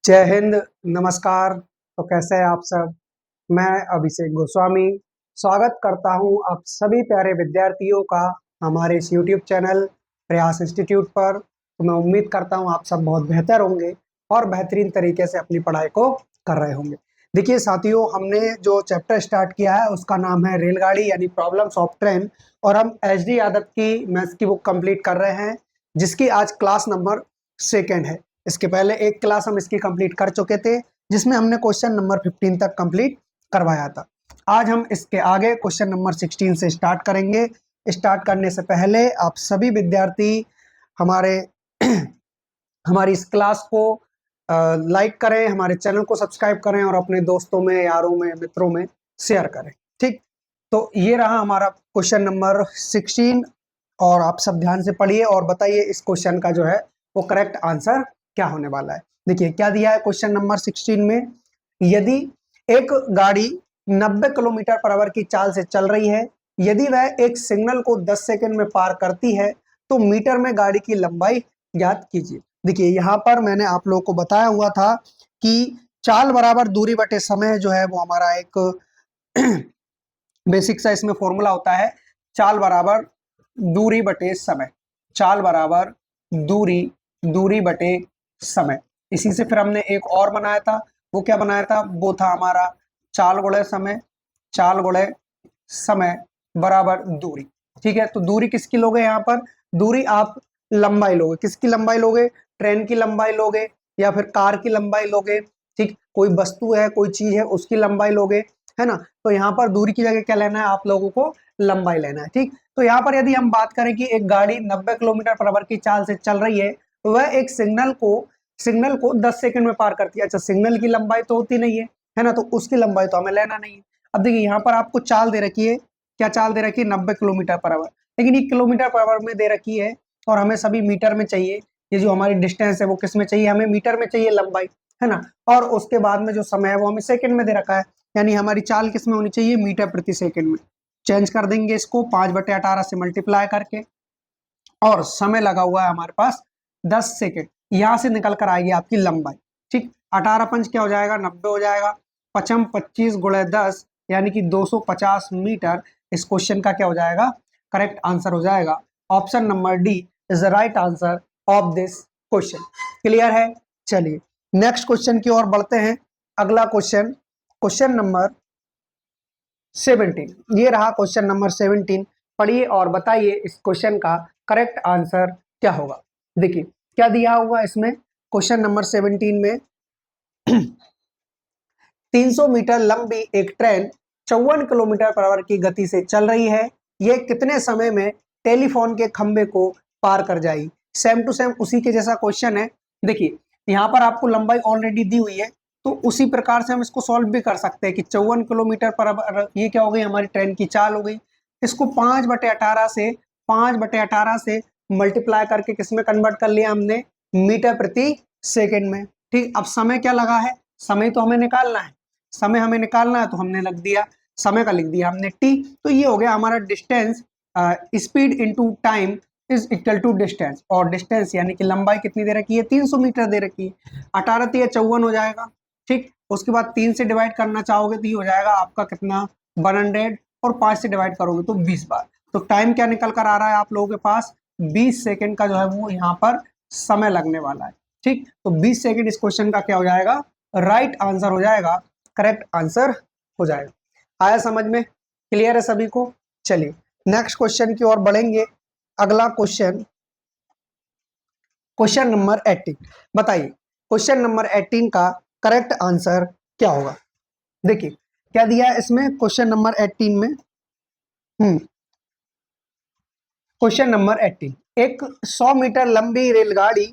जय हिंद, नमस्कार। तो कैसे हैं आप सब? मैं अभिषेक गोस्वामी स्वागत करता हूं आप सभी प्यारे विद्यार्थियों का हमारे इस यूट्यूब चैनल प्रयास इंस्टीट्यूट पर। तो मैं उम्मीद करता हूं आप सब बहुत बेहतर होंगे और बेहतरीन तरीके से अपनी पढ़ाई को कर रहे होंगे। देखिए साथियों, हमने जो चैप्टर स्टार्ट किया है उसका नाम है रेलगाड़ी यानी प्रॉब्लम्स ऑफ ट्रेन, और हम एच.डी. यादव की मैथ्स की बुक कंप्लीट कर रहे हैं, जिसकी आज क्लास नंबर 2 है। इसके पहले एक क्लास हम इसकी कंप्लीट कर चुके थे, जिसमें हमने क्वेश्चन नंबर 15 तक कंप्लीट करवाया था। आज हम इसके आगे क्वेश्चन नंबर 16 से स्टार्ट करेंगे। स्टार्ट करने से पहले आप सभी विद्यार्थी हमारे हमारी इस क्लास को लाइक करें, हमारे चैनल को सब्सक्राइब करें और अपने दोस्तों में, यारों में, मित्रों में शेयर करें। ठीक, तो ये रहा हमारा क्वेश्चन नंबर 16, और आप सब ध्यान से पढ़िए और बताइए इस क्वेश्चन का जो है वो करेक्ट आंसर क्या होने वाला है। देखिए क्या दिया है क्वेश्चन नंबर 16 में। यदि एक गाड़ी 90 किलोमीटर पर आवर की चाल से चल रही है, यदि वह एक सिग्नल को 10 सेकंड में पार करती है, तो मीटर में गाड़ी की लंबाई ज्ञात कीजिए। देखिए यहाँ पर मैंने आप लोगों को बताया हुआ था कि चाल बराबर दूरी बटे समय जो है वो हमारा एक बेसिक सा इसमें फॉर्मूला होता है। चाल बराबर दूरी बटे समय, चाल बराबर दूरी दूरी बटे समय। इसी से फिर हमने एक और बनाया था। वो क्या बनाया था? वो था हमारा चाल गुणे समय, चाल गुणे समय बराबर दूरी। ठीक है, तो दूरी किसकी लोगे? यहाँ पर दूरी आप लंबाई लोगे। किसकी लंबाई लोगे? ट्रेन की लंबाई लोगे या फिर कार की लंबाई लोगे। ठीक, कोई वस्तु है, कोई चीज है, उसकी लंबाई लोगे, है ना। तो यहाँ पर दूरी की जगह क्या लेना है आप लोगों को? लंबाई लेना है। ठीक, तो यहाँ पर यदि हम बात करें कि एक गाड़ी 90 किलोमीटर पर आवर की चाल से चल रही है, वह एक सिग्नल को 10 सेकंड में पार करती है। अच्छा, सिग्नल की लंबाई तो होती नहीं है ना, तो उसकी लंबाई तो हमें लेना नहीं है। अब देखिए यहाँ पर आपको चाल दे रखी है। क्या चाल दे रखी है? 90 किलोमीटर पर आवर, लेकिन ये किलोमीटर पर आवर में दे रखी है और हमें सभी मीटर में चाहिए। ये जो हमारी डिस्टेंस है वो किस में चाहिए? हमें मीटर में चाहिए लंबाई, है ना। और उसके बाद में जो समय है वो हमें सेकंड में दे रखा है, यानी हमारी चाल किस में होनी चाहिए? मीटर प्रति सेकंड में। चेंज कर देंगे इसको 5/18 से मल्टीप्लाई करके, और समय लगा हुआ है हमारे पास 10 सेकंड। यहां से निकल कर आएगी आपकी लंबाई। ठीक, 18 पंच क्या हो जाएगा? 90 हो जाएगा। पचम 25 गुणे 10 यानी कि 250 मीटर। इस क्वेश्चन का क्या हो जाएगा? करेक्ट आंसर हो जाएगा। Option number D is the right answer of this question. Clear है? चलिए नेक्स्ट क्वेश्चन की ओर बढ़ते हैं। अगला क्वेश्चन, क्वेश्चन नंबर 17। ये रहा क्वेश्चन नंबर 17। पढ़िए और बताइए इस क्वेश्चन का करेक्ट आंसर क्या होगा। देखिए क्या दिया हुआ इसमें क्वेश्चन नंबर 17 में। 300 मीटर लंबी एक ट्रेन 54 किलोमीटर पर आवर की गति से चल रही है। यह कितने समय में टेलीफोन के खंबे को पार कर जाएगी? सेम टू सेम उसी के जैसा क्वेश्चन है। देखिए यहाँ पर आपको लंबाई ऑलरेडी दी हुई है, तो उसी प्रकार से हम इसको सॉल्व भी कर सकते हैं कि 54 किलोमीटर पर आवर ये क्या हो गई? हमारी ट्रेन की चाल हो गई। इसको 5/18 से मल्टीप्लाई करके किसमें कन्वर्ट कर लिया हमने? मीटर प्रति सेकेंड में। ठीक, अब समय क्या लगा है? समय तो हमें निकालना है, समय हमें निकालना है, तो हमने लग दिया समय का लिख दिया हमने टी। तो ये हो गया हमारा distance. Speed into time is equal to distance, और डिस्टेंस यानी कि लंबाई कितनी दे रखी है? 300 मीटर दे रखी है। 18 3 54 हो जाएगा। ठीक, उसके बाद 3 से डिवाइड करना चाहोगे तो ये हो जाएगा आपका कितना? 100, और 5 से डिवाइड करोगे तो 20 बार। तो टाइम क्या निकल कर आ रहा है आप लोगों के पास? 20 सेकेंड का जो है वो यहाँ पर समय लगने वाला है। ठीक, तो 20 सेकेंड इस क्वेश्चन का क्या हो जाएगा? राइट आंसर हो जाएगा, करेक्ट आंसर हो जाएगा। आया समझ में? क्लियर है सभी को? चलिए नेक्स्ट क्वेश्चन की ओर बढ़ेंगे। अगला क्वेश्चन, क्वेश्चन नंबर 18। बताइए क्वेश्चन नंबर 18 का करेक्ट आंसर क्या होगा। देखिए क्या दिया है इसमें क्वेश्चन नंबर 18 में। क्वेश्चन नंबर 18, एक 100 मीटर लंबी रेलगाड़ी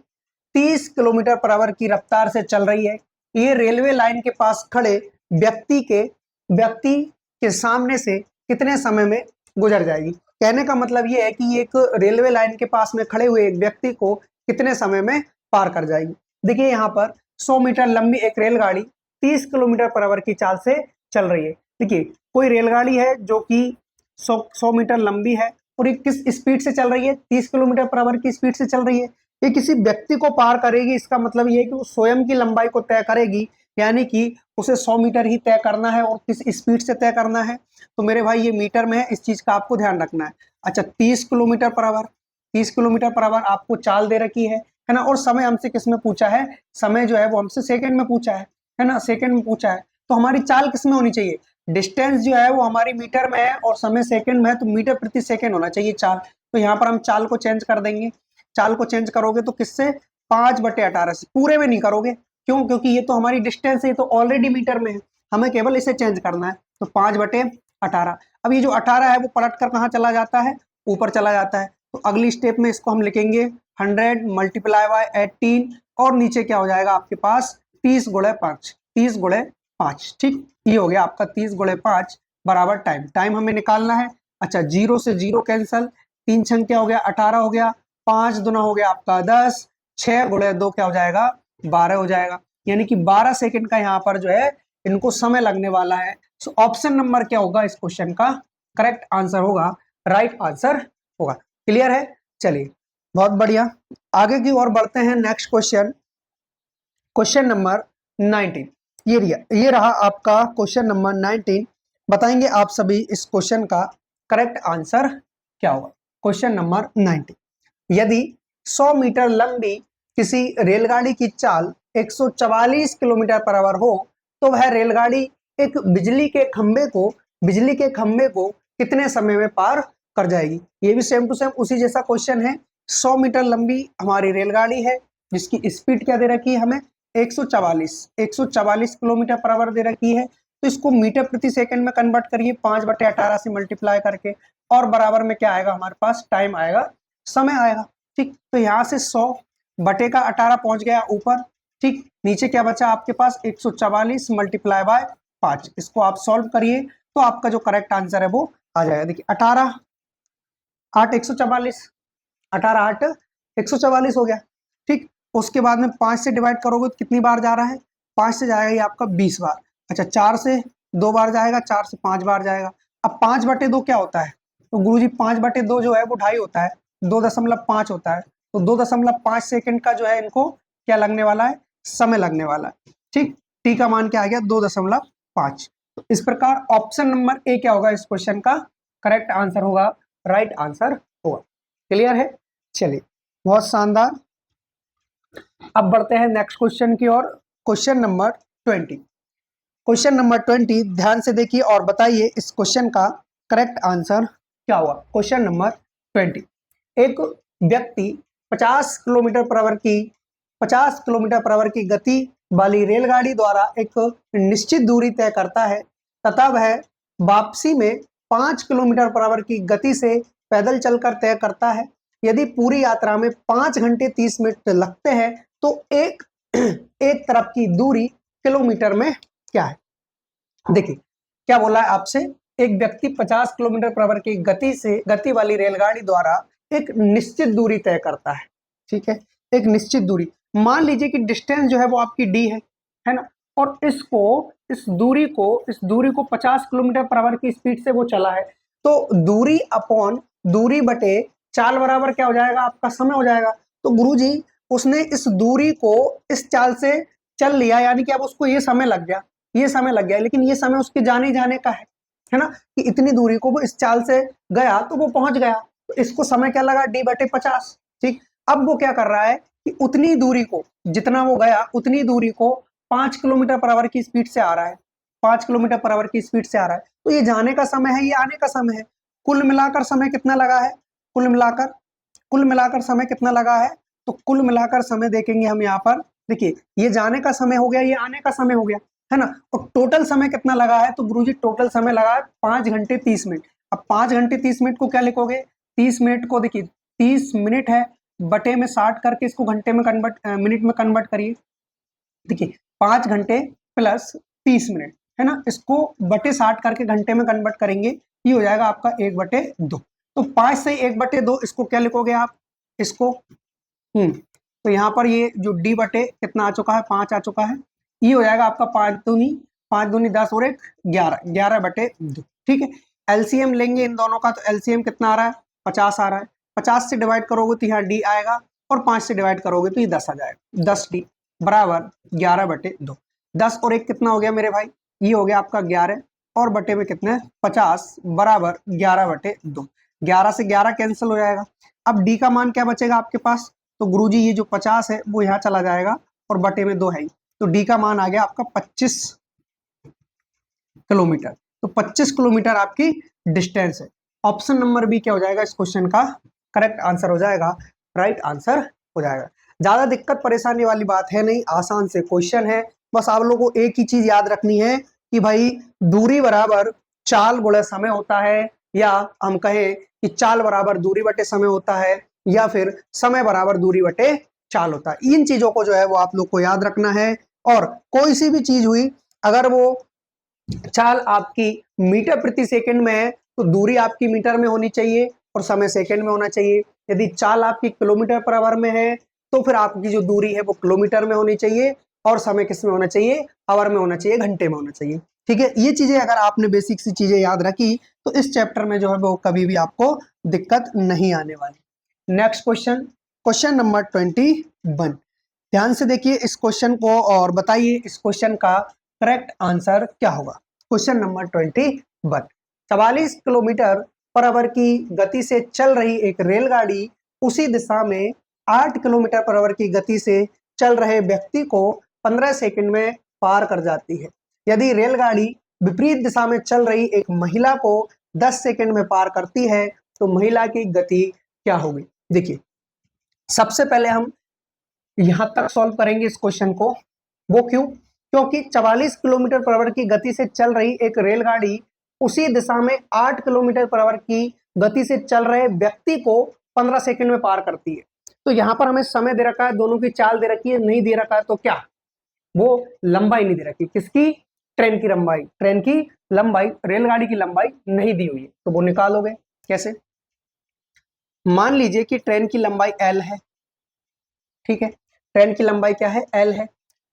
30 किलोमीटर पर आवर की रफ्तार से चल रही है। ये रेलवे लाइन के पास खड़े व्यक्ति के सामने से कितने समय में गुजर जाएगी? कहने का मतलब ये है कि एक रेलवे लाइन के पास में खड़े हुए एक व्यक्ति को कितने समय में पार कर जाएगी। देखिए यहाँ पर 100 मीटर लंबी एक रेलगाड़ी 30 किलोमीटर पर आवर की चाल से चल रही है। देखिए कोई रेलगाड़ी है जो कि 100 मीटर लंबी है, और ये किस स्पीड से चल रही है? 30 किलोमीटर पर आवर की स्पीड से चल रही है। ये किसी व्यक्ति को पार करेगी, इसका मतलब ये है कि वो स्वयं की लंबाई को तय करेगी, यानी कि उसे 100 मीटर ही तय करना है और किस स्पीड से तय करना है। तो मेरे भाई ये मीटर में है, इस चीज का आपको ध्यान रखना है। अच्छा 30 kilometre per hour, 30 kilometre per hour आपको चाल दे रखी है ना। और समय हमसे किस में पूछा है, समय जो है वो हमसे सेकंड में पूछा है ना, सेकंड में पूछा है। तो हमारी चाल किस में होनी चाहिए, डिस्टेंस जो है वो हमारी मीटर में है और समय सेकंड में है, तो मीटर प्रति सेकंड होना चाहिए चाल। तो यहाँ पर हम चाल को चेंज कर देंगे। चाल को चेंज करोगे तो किससे, 5/18 से, पूरे में नहीं करोगे। क्यों, क्योंकि ये तो हमारी डिस्टेंस है, तो ऑलरेडी मीटर में है, हमें केवल इसे चेंज करना है। तो 5/18। अब ये जो 18 है वो पलट कर कहाँ चला जाता है, ऊपर चला जाता है। तो अगली स्टेप में इसको हम लिखेंगे 100 मल्टीप्लाई बाय 18 और नीचे क्या हो जाएगा आपके पास 30/5, 30/5। ठीक, ये हो गया आपका 30/5 बराबर टाइम। टाइम हमें निकालना है। अच्छा 0 से 0 कैंसल, 3 छंग क्या हो गया 18 हो गया, 5 दूना हो गया आपका 10, 6/2 क्या हो जाएगा 12 हो जाएगा। यानी कि 12 सेकंड का यहाँ पर जो है इनको समय लगने वाला है। सो ऑप्शन नंबर क्या होगा इस क्वेश्चन का करेक्ट आंसर होगा, राइट आंसर होगा। क्लियर है, चलिए बहुत बढ़िया, आगे की ओर बढ़ते हैं। नेक्स्ट क्वेश्चन, क्वेश्चन नंबर 19, ये रहा आपका क्वेश्चन नंबर 19। बताएंगे आप सभी इस क्वेश्चन का करेक्ट आंसर क्या होगा। क्वेश्चन नंबर 19, यदि 100 मीटर लंबी किसी रेलगाड़ी की चाल 144 किलोमीटर पर आवर हो तो वह रेलगाड़ी एक बिजली के खंबे को कितने समय में पार कर जाएगी। ये भी सेम टू सेम उसी जैसा क्वेश्चन है। 100 मीटर लंबी हमारी रेलगाड़ी है जिसकी स्पीड क्या दे रखी है हमें 144 किलोमीटर पर आवर दे रखी है। तो इसको मीटर प्रति सेकंड में कन्वर्ट करिए 5/18 से मल्टीप्लाई करके, और बराबर में क्या आएगा हमारे पास टाइम आएगा, समय आएगा। ठीक, तो यहाँ से 100/18 पहुंच गया ऊपर। ठीक, नीचे क्या बचा आपके पास 144 मल्टीप्लाई बाय 5। इसको आप सॉल्व करिए तो आपका जो करेक्ट आंसर है वो आ जाएगा। देखिए 18 8 144, 18 8 144 हो गया। ठीक, उसके बाद में 5 से डिवाइड करोगे तो कितनी बार जा रहा है, 5 से जाएगा ये आपका 20 बार। अच्छा 4 से 2 बार जाएगा, 4 से 5 बार जाएगा। अब 5/2 क्या होता है, तो गुरुजी 5/2 जो है वो 2.5 होता है, 2.5 होता है। तो 2.5 सेकंड का जो है इनको क्या लगने वाला है, समय लगने वाला है। ठीक, टी का मान क्या आ गया 2.5। तो इस प्रकार ऑप्शन नंबर ए क्या होगा इस क्वेश्चन का करेक्ट आंसर होगा, राइट आंसर होगा। क्लियर है, चलिए बहुत शानदार। अब बढ़ते हैं नेक्स्ट क्वेश्चन की ओर, क्वेश्चन नंबर 20। क्वेश्चन नंबर 20 ध्यान से देखिए और बताइए इस क्वेश्चन का करेक्ट आंसर क्या हुआ। क्वेश्चन नंबर 20, एक व्यक्ति 50 किलोमीटर पर आवर की गति वाली रेलगाड़ी द्वारा एक निश्चित दूरी तय करता है तथा वह वापसी में 5 किलोमीटर पर आवर की गति से पैदल चलकर तय करता है। यदि पूरी यात्रा में 5 घंटे 30 मिनट लगते हैं तो एक तरफ की दूरी किलोमीटर में क्या है। देखिए क्या बोला है आपसे, एक व्यक्ति 50 किलोमीटर पर आवर की गति वाली रेलगाड़ी द्वारा एक निश्चित दूरी तय करता है। ठीक है, एक निश्चित दूरी, मान लीजिए कि डिस्टेंस जो है वो आपकी डी है ना, और इस दूरी को 50 किलोमीटर पर आवर की स्पीड से वो चला है। तो दूरी अपॉन दूरी बटे चाल बराबर क्या हो जाएगा आपका समय हो जाएगा। तो गुरुजी उसने इस दूरी को इस चाल से चल लिया, यानी कि अब उसको ये समय लग गया, लेकिन ये समय उसके जाने का है ना, कि इतनी दूरी को वो इस चाल से गया तो वो पहुंच गया, तो इसको समय क्या लगा d/50। ठीक, अब वो क्या कर रहा है कि उतनी दूरी को, जितना वो गया उतनी दूरी को 5 किलोमीटर पर आवर की स्पीड से आ रहा है, 5 किलोमीटर पर आवर की स्पीड से आ रहा है। तो ये जाने का समय है, ये आने का समय है। कुल मिलाकर समय कितना लगा है, कुल मिलाकर समय कितना लगा है, तो कुल मिलाकर समय देखेंगे हम यहाँ पर। देखिए ये जाने का समय हो गया, ये आने का समय हो गया, है ना। और टोटल समय कितना लगा है, तो गुरुजी टोटल समय लगा है 5 घंटे 30 मिनट। अब 5 घंटे 30 मिनट को क्या लिखोगे, 30 मिनट को देखिए 30 मिनट है बटे में 60 करके इसको घंटे में मिनट में कन्वर्ट करिए। देखिए 5 घंटे प्लस 30 मिनट है ना, इसको बटे 60 करके घंटे में कन्वर्ट करेंगे, ये हो जाएगा आपका 1/2। तो 5 से 1/2 इसको क्या लिखोगे आप, इसको तो यहाँ पर ये जो डी बटे कितना आ चुका है 5 आ चुका है, ये हो जाएगा आपका 5 दूनी 10 और 1 11/2। ठीक है, एलसीएम लेंगे इन दोनों का, तो एलसीएम कितना आ रहा है 50 आ रहा है, 50 से डिवाइड करोगे तो यहाँ डी आएगा, और 5 से डिवाइड करोगे तो ये 10 आ जाएगा। 10d बराबर 11/2। 10 और 1 कितना हो गया मेरे भाई, ये हो गया आपका 11 और बटे में कितने 50 बराबर 11/2। 11 से 11 कैंसिल हो जाएगा। अब डी का मान क्या बचेगा आपके पास, तो गुरुजी ये जो 50 है वो यहाँ चला जाएगा और बटे में 2 है ही, तो डी का मान आ गया आपका 25 किलोमीटर। तो 25 किलोमीटर आपकी डिस्टेंस है। ऑप्शन नंबर बी क्या हो जाएगा इस क्वेश्चन का करेक्ट आंसर हो जाएगा, राइट आंसर हो जाएगा। ज्यादा दिक्कत परेशानी वाली बात है नहीं, आसान से क्वेश्चन है। बस आप लोगों को एक ही चीज याद रखनी है कि भाई दूरी बराबर चाल गुणे समय होता है, या हम कहें कि चाल बराबर दूरी बटे समय होता है, या फिर समय बराबर दूरी बटे चाल होता है। इन चीजों को जो है वो आप लोग को याद रखना है। और कोई सी भी चीज हुई, अगर वो चाल आपकी मीटर प्रति सेकंड में है तो दूरी आपकी मीटर में होनी चाहिए और समय सेकंड में होना चाहिए। यदि चाल आपकी किलोमीटर पर आवर में है तो फिर आपकी जो दूरी है वो किलोमीटर में होनी चाहिए और समय किस में होना चाहिए, आवर में होना चाहिए, घंटे में होना चाहिए। ठीक है, ये चीजें अगर आपने बेसिक सी चीजें याद रखी तो इस चैप्टर में जो है वो कभी भी आपको दिक्कत नहीं आने वाली। Next question, question number 21। ध्यान से देखिए इस क्वेश्चन को और बताइए इस क्वेश्चन का करेक्ट आंसर क्या होगा। Question number 21। 44 kilometre per hour की गति से चल रही एक रेलगाड़ी उसी दिशा में 8 किलोमीटर पर आवर की गति से चल रहे व्यक्ति को 15 सेकंड में पार कर जाती है। यदि रेलगाड़ी विपरीत दिशा में चल रही एक महिला को 10 सेकंड में पार करती है तो महिला की गति क्या होगी। देखिए सबसे पहले हम यहां तक सॉल्व करेंगे इस क्वेश्चन को। वो क्यों, क्योंकि 44 किलोमीटर पर आवर की गति से चल रही एक रेलगाड़ी उसी दिशा में 8 किलोमीटर पर आवर की गति से चल रहे व्यक्ति को 15 सेकंड में पार करती है। तो यहाँ पर हमें समय दे रखा है, दोनों की चाल दे रखी है, नहीं दे रखा है तो क्या, वो लंबाई नहीं दे रखी। किसकी, ट्रेन की लंबाई, ट्रेन की लंबाई, रेलगाड़ी की लंबाई नहीं दी हुई है। तो वो निकालोगे कैसे, मान लीजिए कि ट्रेन की लंबाई L है, ठीक है, ट्रेन की लंबाई क्या है, L है,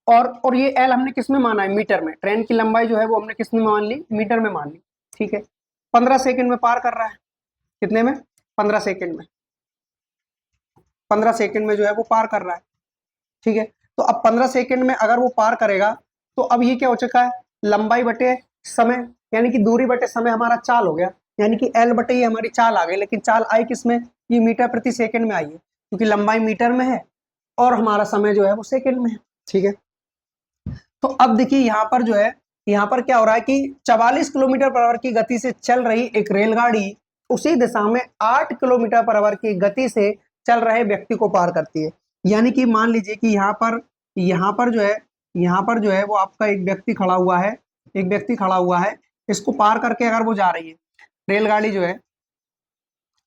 और ये L हमने किस में माना है, मीटर में। ट्रेन की लंबाई जो है वो हमने किस में मान ली, मीटर में मान ली, ठीक है। 15 सेकंड में पार कर रहा है, कितने में, 15 सेकंड में, 15 सेकंड में जो है वो पार कर रहा है, ठीक है। तो अब 15 सेकंड में अगर वो पार करेगा तो अब ये क्या हो चुका है, लंबाई बटे समय, यानी कि दूरी बटे समय हमारा चाल हो गया, यानी कि L बटे ये हमारी चाल आ गई। लेकिन चाल आई किसमें, ये मीटर प्रति सेकंड में आई है, क्योंकि लंबाई मीटर में है और हमारा समय जो है वो सेकंड में है, ठीक है। तो अब देखिए यहाँ पर जो है, यहाँ पर क्या हो रहा है कि 44 किलोमीटर पर आवर की गति से चल रही एक रेलगाड़ी उसी दिशा में 8 किलोमीटर पर आवर की गति से चल रहे व्यक्ति को पार करती है। यानी कि मान लीजिए कि यहाँ पर जो है वो आपका एक व्यक्ति खड़ा हुआ है, एक व्यक्ति खड़ा हुआ है, इसको पार करके अगर वो जा रही है रेलगाड़ी जो है,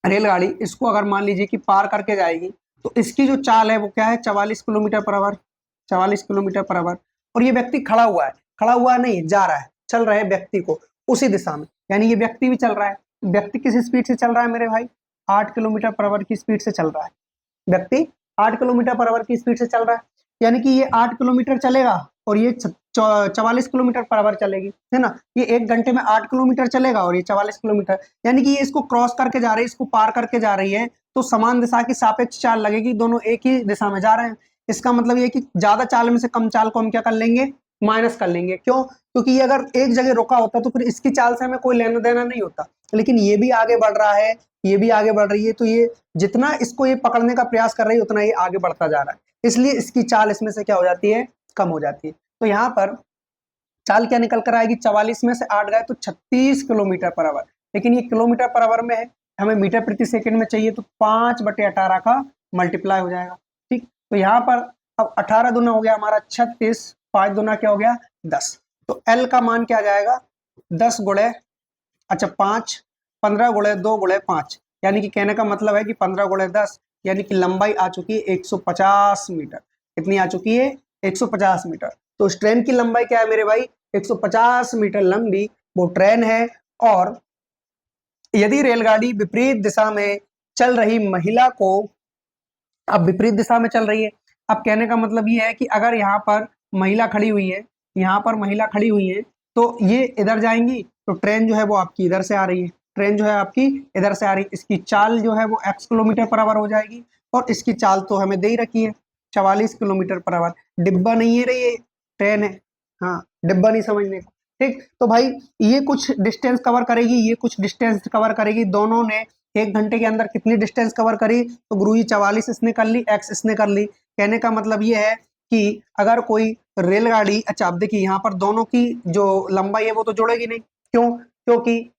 रेलगाड़ी इसको अगर मान लीजिए कि पार करके जाएगी तो इसकी जो चाल है वो क्या है, 44 kilometre per hour, 44 kilometre per hour. और ये व्यक्ति खड़ा हुआ है, खड़ा हुआ नहीं, जा रहा है, चल रहे व्यक्ति को उसी दिशा में, यानी ये व्यक्ति भी चल रहा है। व्यक्ति किस स्पीड से चल रहा है मेरे भाई, 8 किलोमीटर पर आवर की स्पीड से चल रहा है। व्यक्ति 8 किलोमीटर पर आवर की स्पीड से चल रहा है, यानी कि ये 8 किलोमीटर चलेगा और ये 44 किलोमीटर पर आवर चलेगी, है ना। ये 1 घंटे में 8 किलोमीटर चलेगा और ये 44 किलोमीटर, यानी कि ये इसको क्रॉस करके जा रही है, इसको पार करके जा रही है, तो समान दिशा की सापेक्ष चाल लगेगी, दोनों एक ही दिशा में जा रहे हैं। इसका मतलब ये कि ज्यादा चाल में से कम चाल को हम क्या कर लेंगे, माइनस कर लेंगे। क्यों, क्योंकि ये अगर एक जगह रुका होता तो फिर इसकी चाल से हमें कोई लेना देना नहीं होता, लेकिन ये भी आगे बढ़ रहा है, ये भी आगे बढ़ रही है, तो ये जितना इसको ये पकड़ने का प्रयास कर रही है उतना ये आगे बढ़ता जा रहा है, इसलिए इसकी चाल इसमें से क्या हो जाती है, कम हो जाती है। तो यहाँ पर चाल क्या निकल कर आएगी, 44 में से 8 गए तो 36 किलोमीटर पर आवर, लेकिन ये किलोमीटर पर आवर में है, हमें मीटर प्रति सेकंड में चाहिए, तो 5/18 का मल्टीप्लाई हो जाएगा, ठीक। तो यहाँ पर अब 18 दूना हो गया हमारा 36, 5 दूना क्या हो गया 10, तो L का मान क्या आ जाएगा 10 गुणे, अच्छा 5, 15 गुणे 2 गुणे 5, यानी कि कहने का मतलब है कि 15 गुणे 10, यानी कि लंबाई आ चुकी है 150 मीटर। कितनी आ चुकी है, 150 मीटर। तो उस ट्रेन की लंबाई क्या है मेरे भाई, 150 मीटर लंबी वो ट्रेन है। और यदि रेलगाड़ी विपरीत दिशा में चल रही महिला को, अब विपरीत दिशा में चल रही है, अब कहने का मतलब ये है कि अगर यहाँ पर महिला खड़ी हुई है, यहाँ पर महिला खड़ी हुई है, तो ये इधर जाएंगी, तो ट्रेन जो है वो आपकी इधर से आ रही है, ट्रेन जो है आपकी इधर से आ रही है, इसकी चाल जो है वो x किलोमीटर पर आवर हो जाएगी, और इसकी चाल तो हमें दे ही रखी है 44 किलोमीटर पर आवर। डिब्बा नहीं है रे, ये ट्रेन है। हाँ, डिब्बा नहीं समझने को। ठीक, तो भाई ये कुछ डिस्टेंस कवर करेगी, ये कुछ डिस्टेंस कवर करेगी, दोनों ने 1 घंटे के अंदर कितनी डिस्टेंस कवर करी? तो गुरुजी 44 इसने कर ली, एक्स इसने कर ली। कहने का मतलब ये है कि अगर कोई रेलगाड़ी, अच्छा अब देखिए यहाँ पर दोनों की जो लंबाई है वो तो जुड़ेगी नहीं। क्यों? क्योंकि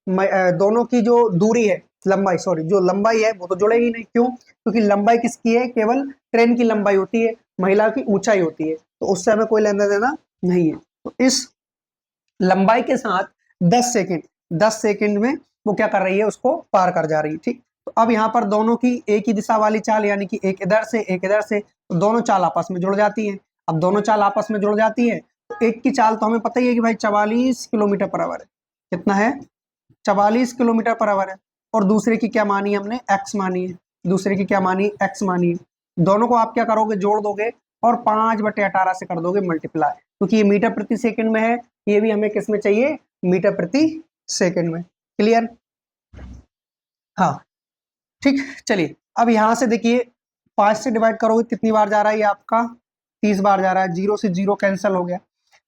दोनों की जो दूरी है, लंबाई सॉरी, जो लंबाई है वो तो जुड़ेगी नहीं। क्यों? क्योंकि लंबाई किसकी है? केवल ट्रेन की लंबाई होती है, महिला की ऊंचाई होती है, तो उससे हमें कोई लेना देना नहीं है। तो इस लंबाई के साथ 10 सेकंड में वो क्या कर रही है? उसको पार कर जा रही है। ठीक, तो अब यहाँ पर दोनों की एक ही दिशा वाली चाल, यानी कि एक इधर से एक इधर से, तो दोनों चाल आपस में जुड़ जाती है। अब दोनों चाल आपस में जुड़ जाती है तो एक की चाल तो हमें पता ही है कि भाई 44 किलोमीटर पर आवर है। कितना है? 44 किलोमीटर पर आवर है। और दूसरे की क्या मानी हमने? एक्स मानी है। दूसरे की क्या मानी? एक्स मानी है। दोनों को आप क्या करोगे? जोड़ दोगे और 5/18 से कर दोगे मल्टीप्लाई, क्योंकि ये मीटर प्रति सेकंड में है, ये भी हमें किस में चाहिए? मीटर प्रति सेकंड में। क्लियर? हाँ, ठीक। चलिए अब यहां से देखिए 5 से डिवाइड करोगे कितनी बार जा रहा है? ये आपका 30 बार जा रहा है। 0 से 0 कैंसिल हो गया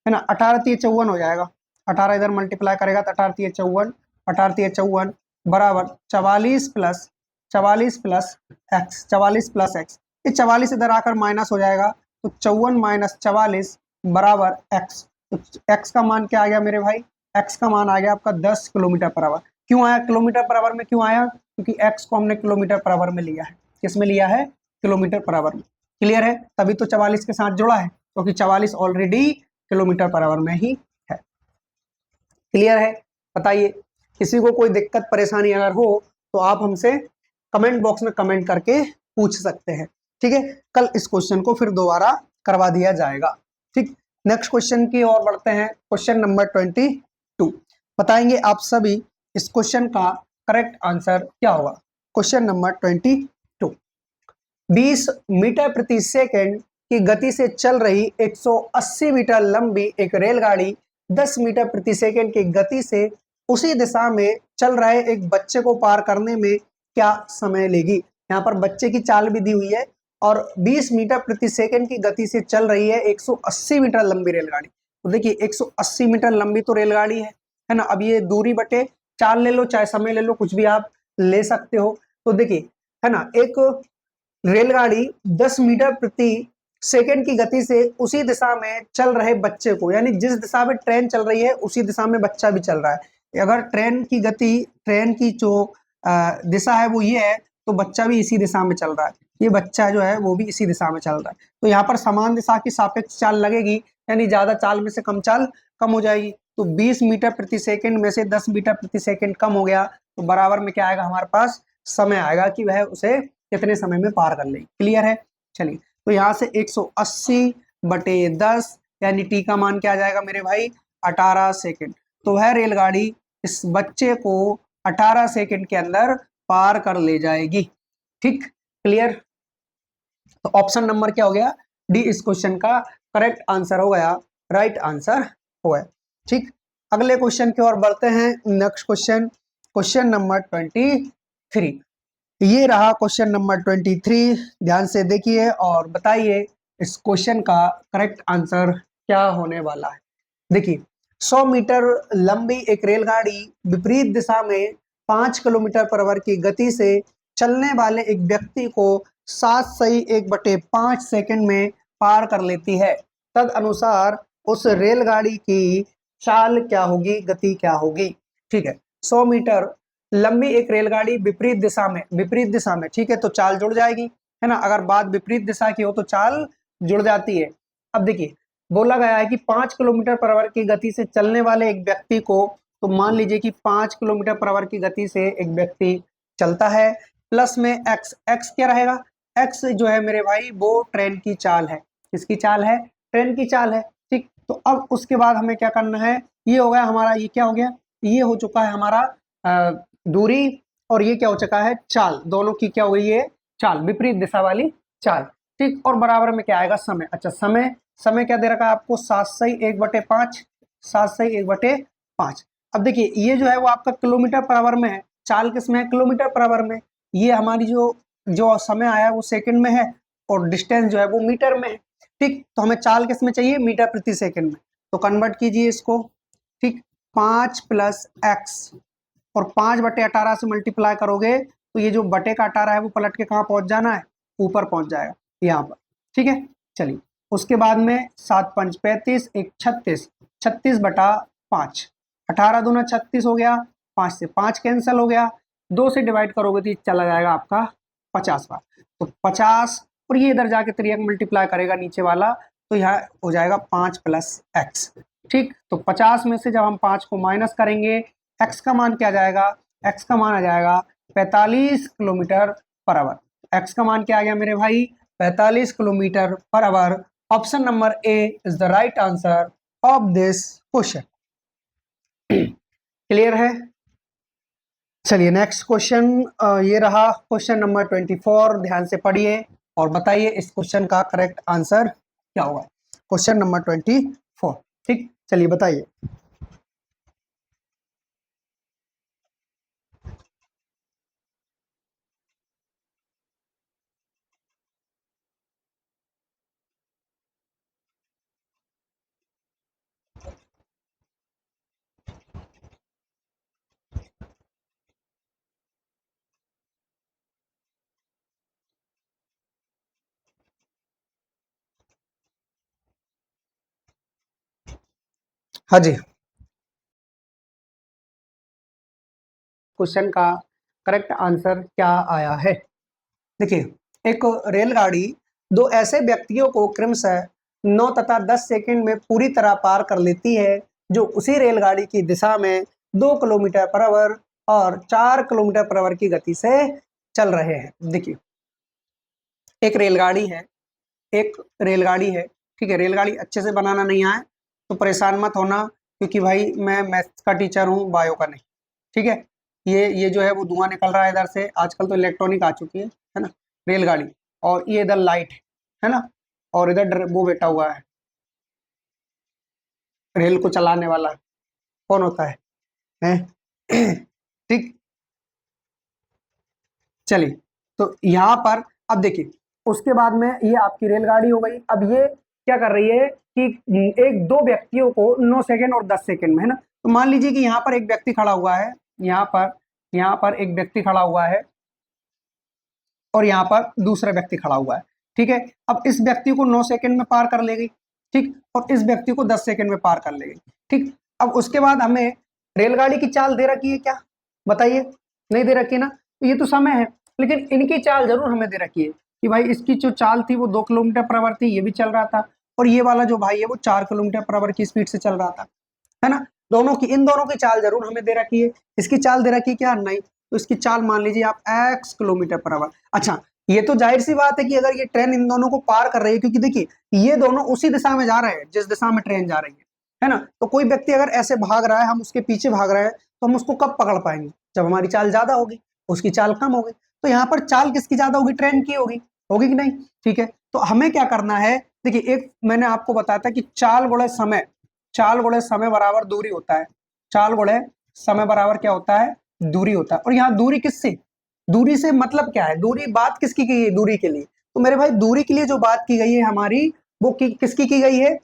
है ना। 18×3 = 54 हो जाएगा। 18 इधर मल्टीप्लाई करेगा तो 18×3 = 54, 18×3 = 54 बराबर 44 प्लस एक्स, 44 प्लस एक्स। ये 44 इधर आकर माइनस हो जाएगा, तो 54 - 44 बराबर एक्स। तो एक्स का मान क्या आ गया मेरे भाई? एक्स का मान आ गया आपका 10 किलोमीटर पर आवर। क्यों आया किलोमीटर पर आवर में? क्यों आया? क्योंकि एक्स को हमने किलोमीटर पर आवर में लिया है। किस में लिया है? किलोमीटर पर आवर में। क्लियर है? तभी तो 44 के साथ जुड़ा है, क्योंकि 44 ऑलरेडी किलोमीटर पर आवर में ही है। क्लियर है? बताइए, किसी को कोई दिक्कत परेशानी अगर हो तो आप हमसे कमेंट बॉक्स में कमेंट करके पूछ सकते हैं। ठीक है, कल इस क्वेश्चन को फिर दोबारा करवा दिया जाएगा। ठीक, नेक्स्ट क्वेश्चन की ओर बढ़ते हैं। क्वेश्चन नंबर 22 बताएंगे आप सभी इस क्वेश्चन का करेक्ट आंसर क्या होगा। क्वेश्चन नंबर 22, 20 मीटर प्रति सेकंड की गति से चल रही 180 मीटर लंबी एक रेलगाड़ी 10 मीटर प्रति सेकंड की गति से उसी दिशा में चल रहे एक बच्चे को पार करने में क्या समय लेगी? यहाँ पर बच्चे की चाल भी दी हुई है और 20 मीटर प्रति सेकंड की गति से चल रही है 180 मीटर लंबी रेलगाड़ी। तो देखिए 180 मीटर लंबी तो रेलगाड़ी है ना। अब ये दूरी बटे चाल ले लो, चाहे समय ले लो, कुछ भी आप ले सकते हो। तो देखिए है ना, एक रेलगाड़ी 10 मीटर प्रति सेकंड की गति से उसी दिशा में चल रहे बच्चे को, यानी जिस दिशा में ट्रेन चल रही है उसी दिशा में बच्चा भी चल रहा है। अगर ट्रेन की गति, ट्रेन की जो दिशा है वो ये है, तो बच्चा भी इसी दिशा में चल रहा है। ये बच्चा जो है वो भी इसी दिशा में चल रहा है। तो यहाँ पर समान दिशा की सापेक्ष चाल लगेगी, यानी ज्यादा चाल में से कम चाल कम हो जाएगी। तो 20 मीटर प्रति सेकंड में से 10 मीटर प्रति सेकंड कम हो गया, तो बराबर में क्या आएगा हमारे पास? समय आएगा कि वह उसे कितने समय में पार कर लेगी। क्लियर है? चलिए, तो यहाँ से 180/10 यानी टी का मान क्या आ जाएगा मेरे भाई? 18 सेकंड। तो वह रेलगाड़ी इस बच्चे को 18 सेकंड के अंदर पार कर ले जाएगी। ठीक, क्लियर? तो ऑप्शन नंबर क्या हो गया? डी इस क्वेश्चन का करेक्ट आंसर हो गया, राइट आंसर हो गया। ठीक, अगले क्वेश्चन की ओर बढ़ते हैं। Next question, question number 23। ये रहा क्वेश्चन नंबर 23। ध्यान से देखिए और बताइए इस क्वेश्चन का करेक्ट आंसर क्या होने वाला है। देखिए 100 मीटर लंबी एक रेलगाड़ी विपरीत दिशा में 5 किलोमीटर पर आवर की गति से चलने वाले एक व्यक्ति को 7/1/5 सेकंड में पार कर लेती है। तद अनुसार उस रेलगाड़ी की चाल क्या होगी, गति क्या होगी? ठीक है, 100 मीटर लंबी एक रेलगाड़ी विपरीत दिशा में, ठीक है, तो चाल जुड़ जाएगी, है ना। अगर बात विपरीत दिशा की हो तो चाल जुड़ जाती है। अब देखिए बोला गया है कि 5 किलोमीटर पर आवर की गति से चलने वाले एक व्यक्ति को, तो मान लीजिए कि 5 किलोमीटर पर आवर की गति से एक व्यक्ति चलता है, प्लस में एक्स। एक्स क्या रहेगा? एक्स जो है मेरे भाई वो ट्रेन की चाल है। किसकी चाल है? ट्रेन की चाल है। ठीक, तो अब उसके बाद हमें क्या करना है? ये हो गया हमारा, ये क्या हो गया? ये हो चुका है हमारा दूरी, और ये क्या हो चुका है? चाल। दोनों की क्या हो गई है? चाल, विपरीत दिशा वाली चाल। ठीक, और बराबर में क्या आएगा? समय। अच्छा, समय क्या दे रखा है आपको? 7/1/5, 7/1/5। अब देखिए ये जो है वो आपका किलोमीटर पर आवर में है, चाल किस में है? किलोमीटर पर आवर में। ये हमारी जो जो समय आया है वो सेकंड में है और डिस्टेंस जो है वो मीटर में है। ठीक, तो हमें चाल किस में चाहिए, मीटर प्रति सेकंड में। तो कन्वर्ट कीजिए इसको। ठीक, 5 प्लस एक्स और 5/18 से मल्टीप्लाई करोगे तो ये जो बटे का 18 है वो पलट के कहाँ पहुंच जाना है, ऊपर पहुंच जाएगा यहाँ पर। ठीक है, चलिए उसके बाद में 7 5 35, 1 36, 36/5, 18 दूना 36 हो गया, 5 से 5 कैंसिल हो गया, 2 से डिवाइड करोगे तो चला जाएगा आपका 50 बार। तो 50 और ये इधर जाके 3 मल्टीप्लाई करेगा नीचे वाला तो यहाँ हो जाएगा 5 प्लस एक्स। ठीक, तो 50 में से जब हम 5 को माइनस करेंगे एक्स का मान क्या जाएगा, एक्स का मान आ जाएगा 45 किलोमीटर पर आवर। एक्स का मान क्या आ गया मेरे भाई, 45 kilometre per hour. Option number A is the right answer of this question. Clear है? चलिए नेक्स्ट क्वेश्चन ये रहा क्वेश्चन नंबर 24। ध्यान से पढ़िए और बताइए इस क्वेश्चन का करेक्ट आंसर क्या होगा। Question number 24। ठीक, चलिए बताइए। हाँ जी, क्वेश्चन का करेक्ट आंसर क्या आया है। देखिए, एक रेलगाड़ी दो ऐसे व्यक्तियों को क्रमशः 9 तथा 10 सेकंड में पूरी तरह पार कर लेती है जो उसी रेलगाड़ी की दिशा में 2 किलोमीटर पर आवर और 4 किलोमीटर पर आवर की गति से चल रहे हैं। देखिए, एक रेलगाड़ी है, एक रेलगाड़ी है। ठीक है, रेलगाड़ी अच्छे से बनाना नहीं आए तो परेशान मत होना, क्योंकि भाई मैं मैथ्स का टीचर हूँ, बायो का नहीं। ठीक है, ये जो है वो धुआं निकल रहा है इधर से, आजकल तो इलेक्ट्रॉनिक आ चुकी है ना रेलगाड़ी। और ये इधर लाइट है ना, और इधर वो बैठा हुआ है रेल को चलाने वाला, कौन होता है? ठीक, चलिए तो यहाँ पर अब देखिए, उसके बाद में ये आपकी रेलगाड़ी हो गई। अब ये क्या कर रही है कि एक दो व्यक्तियों को 9 सेकंड और 10 सेकंड में, है ना। तो मान लीजिए कि यहाँ पर एक व्यक्ति खड़ा हुआ है, यहाँ पर एक व्यक्ति खड़ा हुआ है और यहाँ पर दूसरा व्यक्ति खड़ा हुआ है। ठीक है, अब इस व्यक्ति को 9 सेकंड में पार कर लेगी। ठीक, और इस व्यक्ति को 10 सेकंड में पार कर लेगी। ठीक, अब उसके बाद हमें रेलगाड़ी की चाल दे रखी है क्या, बताइए? नहीं दे रखी ना, तो ये तो समय है, लेकिन इनकी चाल जरूर हमें दे रखी है कि भाई इसकी जो चाल थी वो 2 किलोमीटर पर आवर थी, ये भी चल रहा था, और ये वाला जो भाई है वो 4 किलोमीटर पर आवर की स्पीड से चल रहा था, है ना। दोनों की, इन दोनों की चाल जरूर हमें दे रखी है। इसकी चाल दे रखी है क्या, नहीं। तो इसकी चाल मान लीजिए आप x किलोमीटर पर आवर। अच्छा, ये तो जाहिर सी बात है कि अगर ये ट्रेन इन दोनों को पार कर रही है, क्योंकि देखिए ये दोनों उसी दिशा में जा रहे हैं जिस दिशा में ट्रेन जा रही है ना। तो कोई व्यक्ति अगर ऐसे भाग रहा है, हम उसके पीछे भाग रहे हैं, तो हम उसको कब पकड़ पाएंगे, जब हमारी चाल ज्यादा होगी, उसकी चाल कम होगी। तो यहाँ पर चाल किसकी ज्यादा होगी, ट्रेन की होगी, होगी कि नहीं। ठीक है, तो हमें क्या करना है, देखिए एक मैंने आपको बताया था कि चाल गुणे समय, चाल गुणे समय बराबर दूरी होता है। चाल गुणे समय बराबर क्या होता है, दूरी होता है। और यहाँ दूरी किससे, दूरी से मतलब क्या है, दूरी बात किसकी की गई है, दूरी के लिए। तो मेरे भाई दूरी के लिए जो बात की गई है हमारी, वो किसकी की गई है,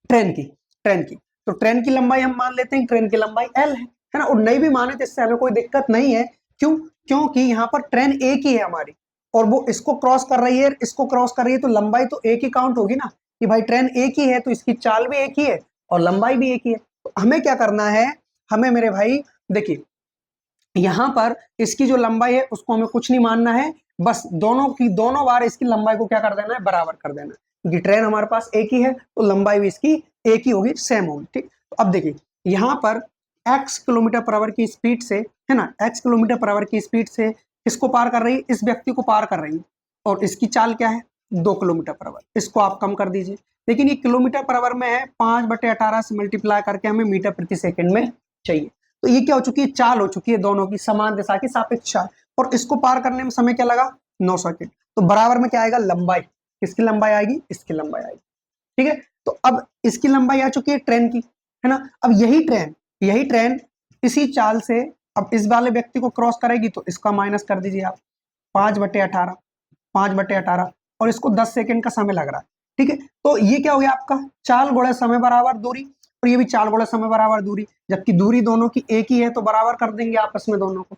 ट्रेन की, ट्रेन की। तो ट्रेन की लंबाई हम मान लेते हैं, ट्रेन की लंबाई एल है ना। और नहीं भी माने तो इससे हमें कोई दिक्कत नहीं है। क्यों, क्योंकि यहाँ पर ट्रेन एक ही है हमारी, और वो इसको क्रॉस कर रही है, इसको क्रॉस कर रही है, तो लंबाई तो एक ही काउंट होगी ना, कि भाई ट्रेन एक ही है तो इसकी चाल भी एक ही है और लंबाई भी एक ही है। तो हमें क्या करना है, हमें मेरे भाई देखिए यहाँ पर इसकी जो लंबाई है उसको हमें कुछ नहीं मानना है, बस दोनों की दोनों बार इसकी लंबाई को क्या कर देना है, बराबर कर देना है, क्योंकि ट्रेन हमारे पास एक ही है तो लंबाई भी इसकी एक ही होगी, सेम होगी। ठीक, तो अब देखिए यहाँ पर x किलोमीटर पर आवर की स्पीड से, है ना, x किलोमीटर पर आवर की स्पीड से इसको पार कर रही है, इस व्यक्ति को पार कर रही है, और इसकी चाल क्या है, 2 किलोमीटर पर आवर। इसको आप कम कर दीजिए, लेकिन ये किलोमीटर पर आवर में है, 5/18 से मल्टीप्लाई करके हमें मीटर प्रति सेकेंड में चाहिए। तो ये क्या हो चुकी है, चाल हो चुकी है दोनों की समान दिशा की सापेक्ष चाल, और इसको पार करने में समय क्या लगा, 9 सेकंड। तो बराबर में क्या आएगा, लंबाई, किसकी लंबाई आएगी, इसकी लंबाई आएगी। ठीक है, तो अब इसकी लंबाई आ चुकी है ट्रेन की, है ना। अब यही ट्रेन इसी चाल से अब इस वाले व्यक्ति को क्रॉस करेगी, तो इसका माइनस कर दीजिए आप, 5/18, 5/18, और इसको 10 सेकंड का समय लग रहा है। ठीक है, तो ये क्या हो गया आपका, चाल गुणा समय बराबर दूरी, और ये भी चाल गुणा समय बराबर दूरी, जबकि दूरी दोनों की एक ही है तो बराबर कर देंगे आपस में दोनों को।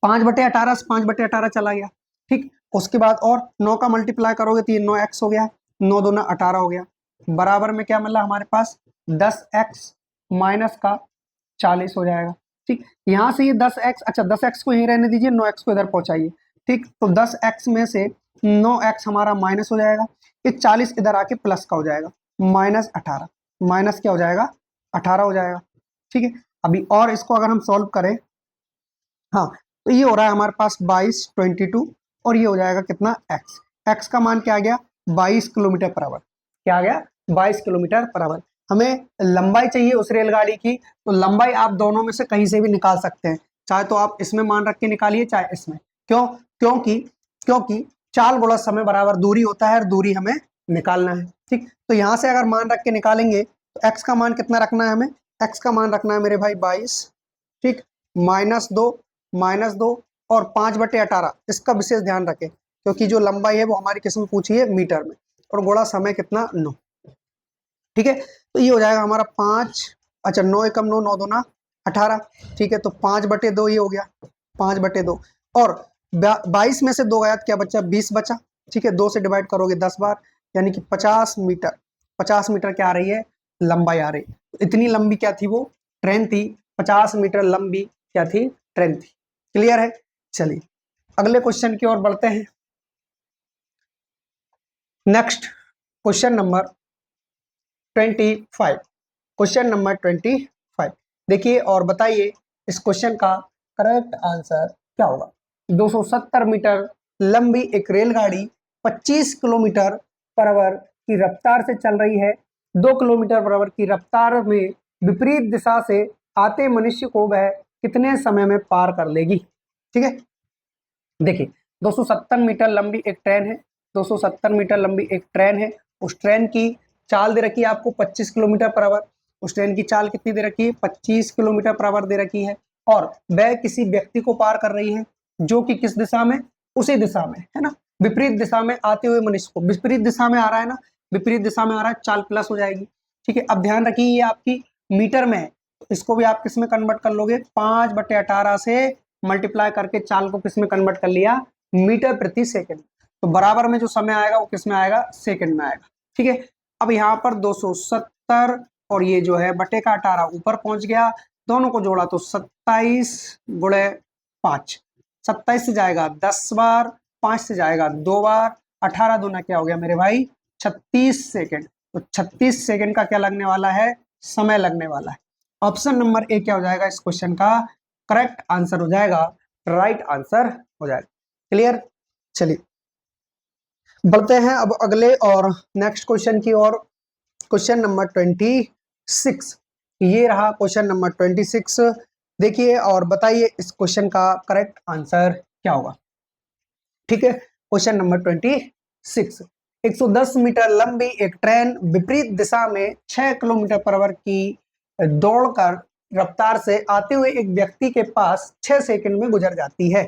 5/18 से 5/18 चला गया। ठीक, उसके बाद और 9 का मल्टीप्लाई करोगे तो ये 9x हो गया, 9 दूना 18 हो गया, बराबर में क्या मिला हमारे पास 10x माइनस का 40 हो जाएगा। ठीक, यहाँ से ये 10x, अच्छा 10x को यहीं रहने दीजिए, 9x को इधर पहुंचाइए। ठीक, तो 10x में से 9x हमारा माइनस हो जाएगा, ये 40 इधर आके प्लस का हो जाएगा, -18, माइनस क्या हो जाएगा 18 हो जाएगा। ठीक है, अभी और इसको अगर हम सॉल्व करें, हाँ, तो ये हो रहा है हमारे पास 22, 22, और ये हो जाएगा कितना x का मान क्या आ गया 22 किलोमीटर पर आवर, क्या आ गया 22 किलोमीटर पर आवर। हमें लंबाई चाहिए उस रेलगाड़ी की, तो लंबाई आप दोनों में से कहीं से भी निकाल सकते हैं, चाहे तो आप इसमें मान रख के निकालिए चाहे इसमें। क्यों, क्योंकि क्योंकि चाल गुणा समय बराबर दूरी होता है और दूरी हमें निकालना है। ठीक, तो यहाँ से अगर मान रख के निकालेंगे तो x का मान कितना रखना है हमें, x का मान रखना है मेरे भाई 22, ठीक, -2 और 5/18, इसका विशेष ध्यान रखें क्योंकि जो लंबाई है वो हमारी किस्म पूछी है मीटर में, और गुणा समय कितना 9। ठीक है, तो ये हो जाएगा हमारा 5, अच्छा 9 एकम 9, 9 दूना 18। ठीक है, तो 5/2 ये हो गया, 5/2, और 22 में से 2 गया क्या बच्चा 20 बचा। ठीक है, 2 से डिवाइड करोगे 10 बार, यानी कि 50 मीटर, 50 मीटर क्या आ रही है लंबाई आ रही। तो इतनी लंबी क्या थी वो ट्रेन थी, 50 मीटर लंबी क्या थी ट्रेन थी। क्लियर है, चलिए अगले क्वेश्चन की ओर बढ़ते हैं। Next question number 25, question number 25, देखिए और बताइए इस क्वेश्चन का करेक्ट आंसर क्या होगा। 270 मीटर लंबी एक रेलगाड़ी 25 किलोमीटर पर आवर की रफ्तार से चल रही है। 2 किलोमीटर पर आवर की रफ्तार में विपरीत दिशा से आते मनुष्य को वह कितने समय में पार कर लेगी। ठीक है, देखिए 270 मीटर लंबी एक ट्रेन है, 270 मीटर लंबी एक ट्रेन है, उस ट्रेन की चाल दे रखी है आपको 25 किलोमीटर पर आवर। उस ट्रेन की चाल कितनी दे रखी है 25 किलोमीटर पर आवर दे रखी है, और वह किसी व्यक्ति को पार कर रही है जो कि किस दिशा में, उसी दिशा में है ना, विपरीत दिशा में आते हुए मनुष्य को, विपरीत दिशा में आ रहा है ना, विपरीत दिशा में आ रहा है, चाल प्लस हो जाएगी। ठीक है, अब ध्यान रखिए ये आपकी मीटर में है, तो इसको भी आप किस में कन्वर्ट कर लोगे 5/18 से मल्टीप्लाई करके चाल को किस में कन्वर्ट कर लिया मीटर प्रति सेकंड, तो बराबर में जो समय आएगा वो किस में आएगा सेकंड में आएगा। ठीक है, अब यहाँ पर 270 और ये जो है बटे का 18 ऊपर पहुंच गया, दोनों को जोड़ा तो 27 गुणे 5, 27 से जाएगा 10 बार, 5 से जाएगा 2 बार, 18 दूना क्या हो गया मेरे भाई 36 सेकंड। तो 36 सेकंड का क्या लगने वाला है समय लगने वाला है। ऑप्शन नंबर ए क्या हो जाएगा इस क्वेश्चन का करेक्ट आंसर हो जाएगा, राइट आंसर हो जाएगा। क्लियर, चलिए बढ़ते हैं अब अगले और नेक्स्ट क्वेश्चन की ओर। क्वेश्चन नंबर 26, ये रहा क्वेश्चन नंबर 26। देखिए और बताइए इस क्वेश्चन का करेक्ट आंसर क्या होगा। ठीक है, क्वेश्चन नंबर 26, 110 मीटर लंबी एक ट्रेन विपरीत दिशा में 6 किलोमीटर पर आवर की दौड़कर रफ्तार से आते हुए एक व्यक्ति के पास 6 सेकंड में गुजर जाती है।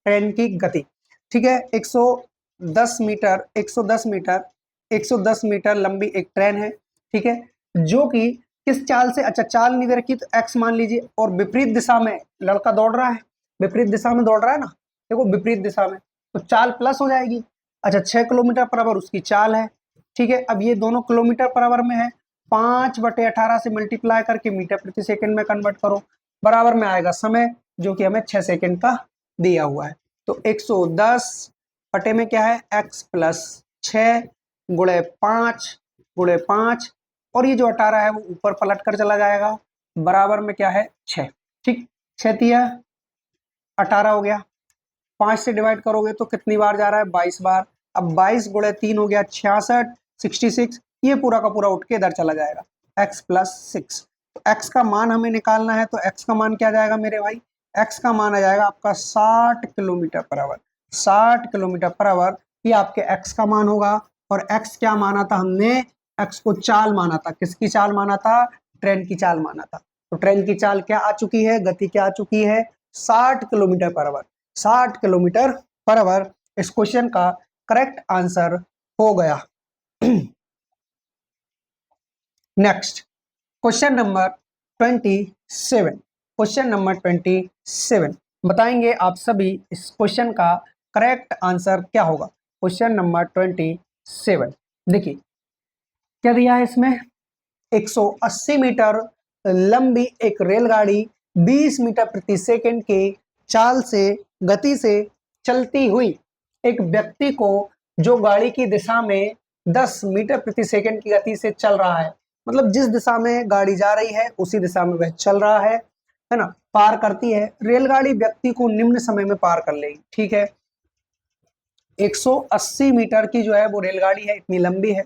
ट्रेन की गति, ठीक है, 110 मीटर 110 मीटर 110 मीटर लंबी एक ट्रेन है। ठीक है, जो कि किस चाल से, अच्छा चाल नहीं दे रखी तो एक्स मान लीजिए, और विपरीत दिशा में लड़का दौड़ रहा है, विपरीत दिशा में दौड़ रहा है ना, देखो विपरीत दिशा में, तो चाल प्लस हो जाएगी। अच्छा 6 किलोमीटर पर आवर उसकी चाल है। ठीक है, अब ये दोनों किलोमीटर पर आवर में है, 5/18 से मल्टीप्लाई करके मीटर प्रति सेकंड में कन्वर्ट करो, बराबर में आएगा समय जो कि हमें 6 सेकंड का दिया हुआ है। तो 110 बटे में क्या है x प्लस 6 गुणे 5 और ये जो 18 है वो ऊपर पलट कर चला जाएगा, बराबर में क्या है 6। ठीक, 6 तिया 18 हो गया, 5 से डिवाइड करोगे तो कितनी बार जा रहा है 22 बार। अब 22 गुणे 3 हो गया 66, 66, ये पूरा का पूरा उठ के इधर चला जाएगा x प्लस 6। तो x का मान हमें निकालना है, तो x का मान क्या जाएगा मेरे भाई, x का मान आ जाएगा आपका 60 kilometre per hour, 60 kilometre per hour, ये आपके x का मान होगा। और x क्या माना था हमने, x को चाल माना था, किसकी चाल माना था, ट्रेन की चाल माना था। तो ट्रेन की चाल क्या आ चुकी है, गति क्या आ चुकी है 60 kilometre per hour, 60 kilometre per hour इस क्वेश्चन का करेक्ट आंसर हो गया। Next question number 27। Question number 27 बताएंगे आप सभी इस क्वेश्चन का करेक्ट आंसर क्या होगा। क्वेश्चन नंबर 27 देखिए क्या दिया है इसमें। 180 मीटर लंबी एक रेलगाड़ी 20 मीटर प्रति सेकंड के चाल से गति से चलती हुई एक व्यक्ति को जो गाड़ी की दिशा में 10 मीटर प्रति सेकंड की गति से चल रहा है, मतलब जिस दिशा में गाड़ी जा रही है उसी दिशा में वह चल रहा है ना, पार करती है। रेलगाड़ी व्यक्ति को निम्न समय में पार कर लेगी। ठीक है, 180 मीटर की जो है वो रेलगाड़ी है, इतनी लंबी है,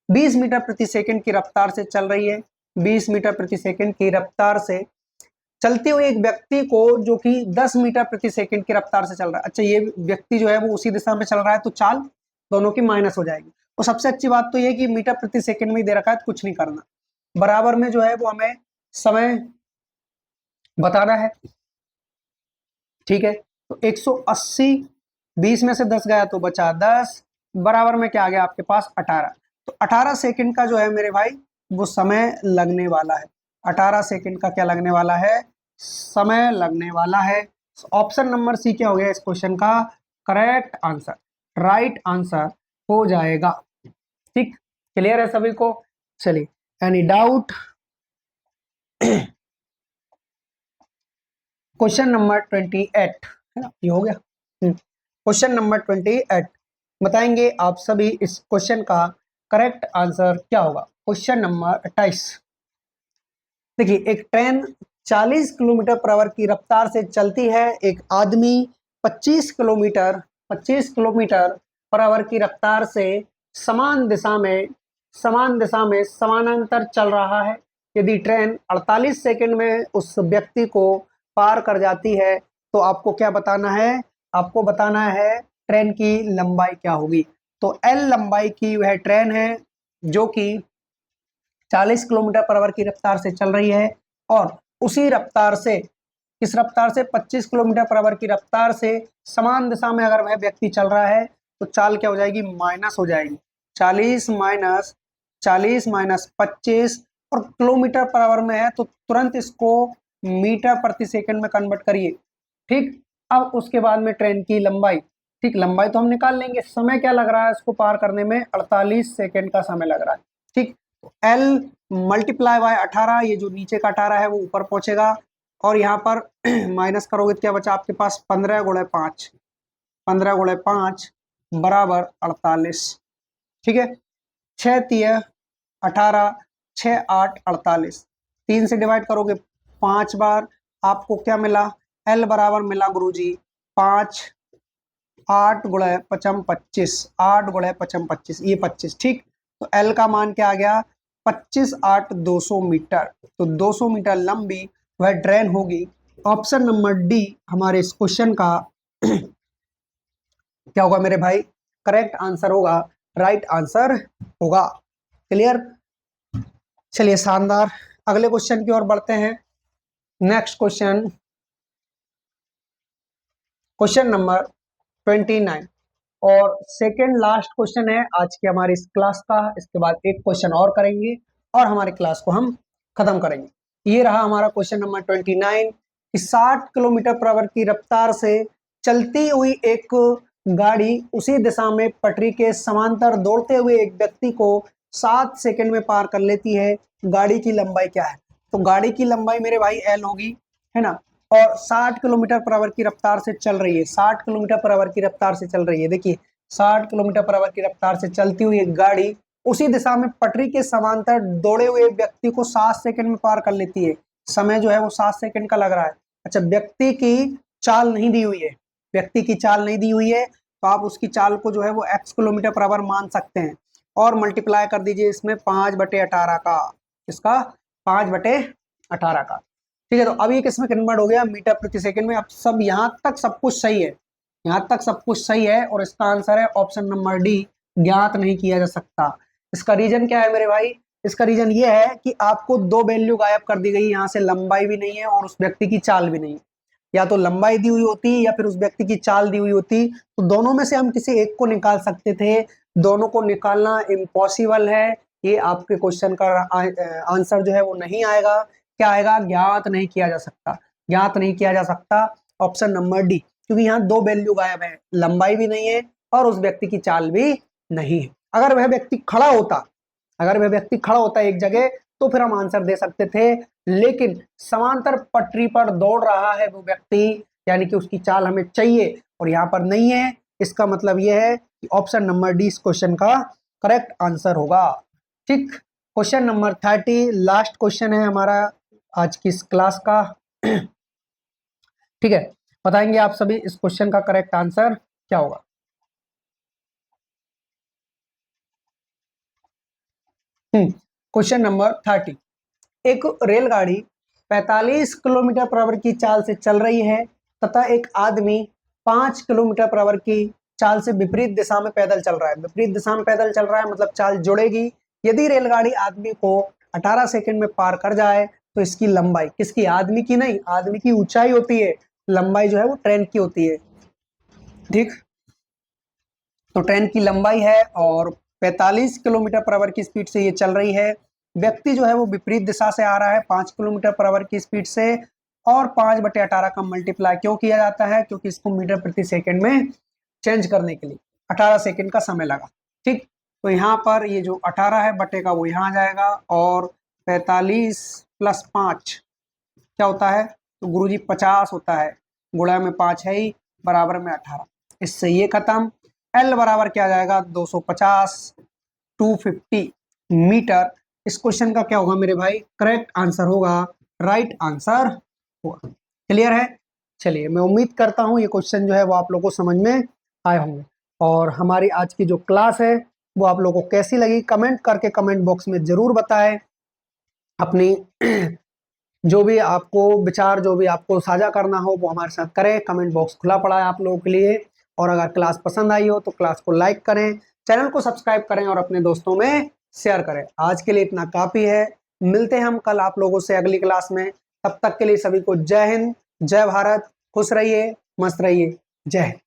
20 मीटर प्रति सेकंड की रफ्तार से चल रही है, 20 मीटर प्रति सेकंड की रफ्तार से चलते हुए एक व्यक्ति को जो कि 10 मीटर प्रति सेकंड की रफ्तार से चल रहा है। अच्छा, ये व्यक्ति जो है वो उसी दिशा में चल रहा है तो चाल दोनों की माइनस हो जाएगी। और सबसे अच्छी बात तो ये कि मीटर प्रति सेकंड में ही दे रखा है तो कुछ नहीं करना, बराबर में जो है वो हमें समय बताना है। ठीक है, तो 180 20 में से 10 गया तो बचा 10, बराबर में क्या आ गया आपके पास 18। तो 18 सेकंड का जो है मेरे भाई वो समय लगने वाला है। 18 सेकंड का क्या लगने वाला है, समय लगने वाला है। ऑप्शन नंबर सी क्या हो गया इस क्वेश्चन का करेक्ट आंसर, राइट आंसर हो जाएगा। ठीक, क्लियर है सभी को। चलिए, एनी डाउट। क्वेश्चन नंबर 28 है ना, ये हो गया। क्वेश्चन नंबर 28 बताएंगे आप सभी इस क्वेश्चन का करेक्ट आंसर क्या होगा। क्वेश्चन नंबर 28 देखिए, एक ट्रेन 40 किलोमीटर पर आवर की रफ्तार से चलती है, एक आदमी 25 किलोमीटर पर आवर की रफ्तार से समान दिशा में समानांतर चल रहा है। यदि ट्रेन 48 सेकंड में उस व्यक्ति को पार कर जाती है तो आपको क्या बताना है, आपको बताना है ट्रेन की लंबाई क्या होगी। तो एल लंबाई की वह ट्रेन है जो कि 40 किलोमीटर पर आवर की रफ्तार से चल रही है और उसी रफ्तार से, किस रफ्तार से, 25 किलोमीटर पर आवर की रफ्तार से समान दिशा में अगर वह व्यक्ति चल रहा है तो चाल क्या हो जाएगी, माइनस हो जाएगी। 40 माइनस 25 और किलोमीटर पर आवर में है तो तुरंत इसको मीटर प्रति सेकंड में कन्वर्ट करिए। ठीक, अब उसके बाद में ट्रेन की लंबाई, ठीक, लंबाई तो हम निकाल लेंगे, समय क्या लग रहा है इसको पार करने में, 48 सेकंड का समय लग रहा है। ठीक, L मल्टीप्लाई बाय 18, ये जो नीचे का 18 है वो ऊपर पहुंचेगा और यहाँ पर माइनस करोगे तो क्या बचा आपके पास, 15 गुणे 5 बराबर 48। ठीक है, 6 तिया 18, 6 8 48, 3 से डिवाइड करोगे 5 बार, आपको क्या मिला, L बराबर मिला गुरुजी 5, 8 गुणे 5 25, 8 गुणे 5 25, ये 25। ठीक, तो L का मान क्या आ गया, 25 8 200 मीटर। तो 200 मीटर लंबी वह ट्रेन होगी। ऑप्शन नंबर डी हमारे इस क्वेश्चन का क्या होगा मेरे भाई, करेक्ट आंसर होगा, राइट आंसर होगा। क्लियर, चलिए शानदार, अगले क्वेश्चन की ओर बढ़ते हैं। नेक्स्ट क्वेश्चन, क्वेश्चन नंबर 29 और सेकेंड लास्ट क्वेश्चन है आज की हमारी इस क्लास का। इसके बाद एक क्वेश्चन और करेंगे और हमारी क्लास को हम खत्म करेंगे। ये रहा हमारा क्वेश्चन नंबर 29 कि 60 किलोमीटर पर आवर की रफ्तार से चलती हुई एक गाड़ी उसी दिशा में पटरी के समांतर दौड़ते हुए एक व्यक्ति को 7 सेकंड में पार कर लेती है। गाड़ी की लंबाई क्या है, तो गाड़ी की लंबाई मेरे भाई एल होगी, है ना, और 60 किलोमीटर पर आवर की रफ्तार से चल रही है, 60 किलोमीटर पर आवर की रफ्तार से चल रही है। देखिए 60 किलोमीटर पर आवर की रफ्तार से चलती हुई एक गाड़ी उसी दिशा में पटरी के समांतर दौड़े हुए व्यक्ति को 7 सेकंड में पार कर लेती है। समय जो है वो 7 सेकंड का लग रहा है। अच्छा, व्यक्ति की चाल नहीं दी हुई है, व्यक्ति की चाल नहीं दी हुई है तो आप उसकी चाल को जो है वो x किलोमीटर पर आवर मान सकते हैं और मल्टीप्लाई कर दीजिए इसमें 5/18 का, इसका 5/18 का। ठीक है, तो अब ये किसमें कन्वर्ट हो गया, मीटर प्रति सेकंड में। अब सब यहाँ तक सब कुछ सही है, यहाँ तक सब कुछ सही है और इसका आंसर है ऑप्शन नंबर डी, ज्ञात नहीं किया जा सकता। इसका रीजन क्या है मेरे भाई, इसका रीजन ये है कि आपको दो वैल्यू गायब कर दी गई, यहाँ से लंबाई भी नहीं है और उस व्यक्ति की चाल भी नहीं है। या तो लंबाई दी हुई होती या फिर उस व्यक्ति की चाल दी हुई होती, तो दोनों में से हम किसी एक को निकाल सकते थे। दोनों को निकालना इम्पॉसिबल है, ये आपके क्वेश्चन का आंसर जो है वो नहीं आएगा। क्या आएगा? ज्ञात नहीं किया जा सकता, ज्ञात नहीं किया जा सकता, ऑप्शन नंबर डी। क्योंकि यहाँ दो वैल्यू गायब है, लंबाई भी नहीं है और उस व्यक्ति की चाल भी नहीं है। अगर वह व्यक्ति खड़ा होता, अगर वह व्यक्ति खड़ा होता एक जगह, तो फिर हम आंसर दे सकते थे, लेकिन समांतर पटरी पर दौड़ रहा है वो व्यक्ति, यानी कि उसकी चाल हमें चाहिए और यहाँ पर नहीं है। इसका मतलब यह है कि ऑप्शन नंबर डी इस क्वेश्चन का करेक्ट आंसर होगा। ठीक, क्वेश्चन नंबर 30 लास्ट क्वेश्चन है हमारा आज की इस क्लास का। ठीक है, बताएंगे आप सभी इस क्वेश्चन का करेक्ट आंसर क्या होगा। क्वेश्चन नंबर 30, एक रेलगाड़ी 45 किलोमीटर पर आवर की चाल से चल रही है तथा एक आदमी 5 किलोमीटर पर आवर की चाल से विपरीत दिशा में पैदल चल रहा है। विपरीत दिशा में पैदल चल रहा है मतलब चाल जुड़ेगी। यदि रेलगाड़ी आदमी को 18 सेकंड में पार कर जाए तो इसकी लंबाई, किसकी? आदमी की नहीं, आदमी की ऊंचाई होती है, लंबाई जो है वो ट्रेन की होती है। ठीक, तो ट्रेन की लंबाई है और 45 किलोमीटर पर आवर की स्पीड से ये चल रही है। व्यक्ति जो है वो विपरीत दिशा से आ रहा है 5 किलोमीटर पर आवर की स्पीड से, और 5/18 का मल्टीप्लाई क्यों किया जाता है? क्योंकि इसको मीटर प्रति सेकंड में चेंज करने के लिए 18 सेकंड का समय लगा। ठीक, तो यहाँ पर ये जो 18 है बटे का वो यहाँ आ जाएगा, और 45 + 5 क्या होता है? तो गुरुजी 50 होता है, गुणा में 5 है ही, बराबर में 18। इससे ये खत्म। एल बराबर क्या आ जाएगा? 250, 250 मीटर। इस क्वेश्चन का क्या होगा मेरे भाई? करेक्ट आंसर होगा, राइट आंसर होगा। क्लियर है? चलिए, मैं उम्मीद करता हूँ ये क्वेश्चन जो है वो आप लोगों को समझ में आए होंगे, और हमारी आज की जो क्लास है वो आप लोगों को कैसी लगी कमेंट करके कमेंट बॉक्स में जरूर बताएं। अपनी जो भी आपको विचार, जो भी आपको साझा करना हो वो हमारे साथ करें। कमेंट बॉक्स खुला पड़ा है आप लोगों के लिए, और अगर क्लास पसंद आई हो तो क्लास को लाइक करें, चैनल को सब्सक्राइब करें और अपने दोस्तों में शेयर करें। आज के लिए इतना काफी है, मिलते हैं हम कल आप लोगों से अगली क्लास में। तब तक के लिए सभी को जय हिंद, जय भारत, खुश रहिए, मस्त रहिए, जय हिंद।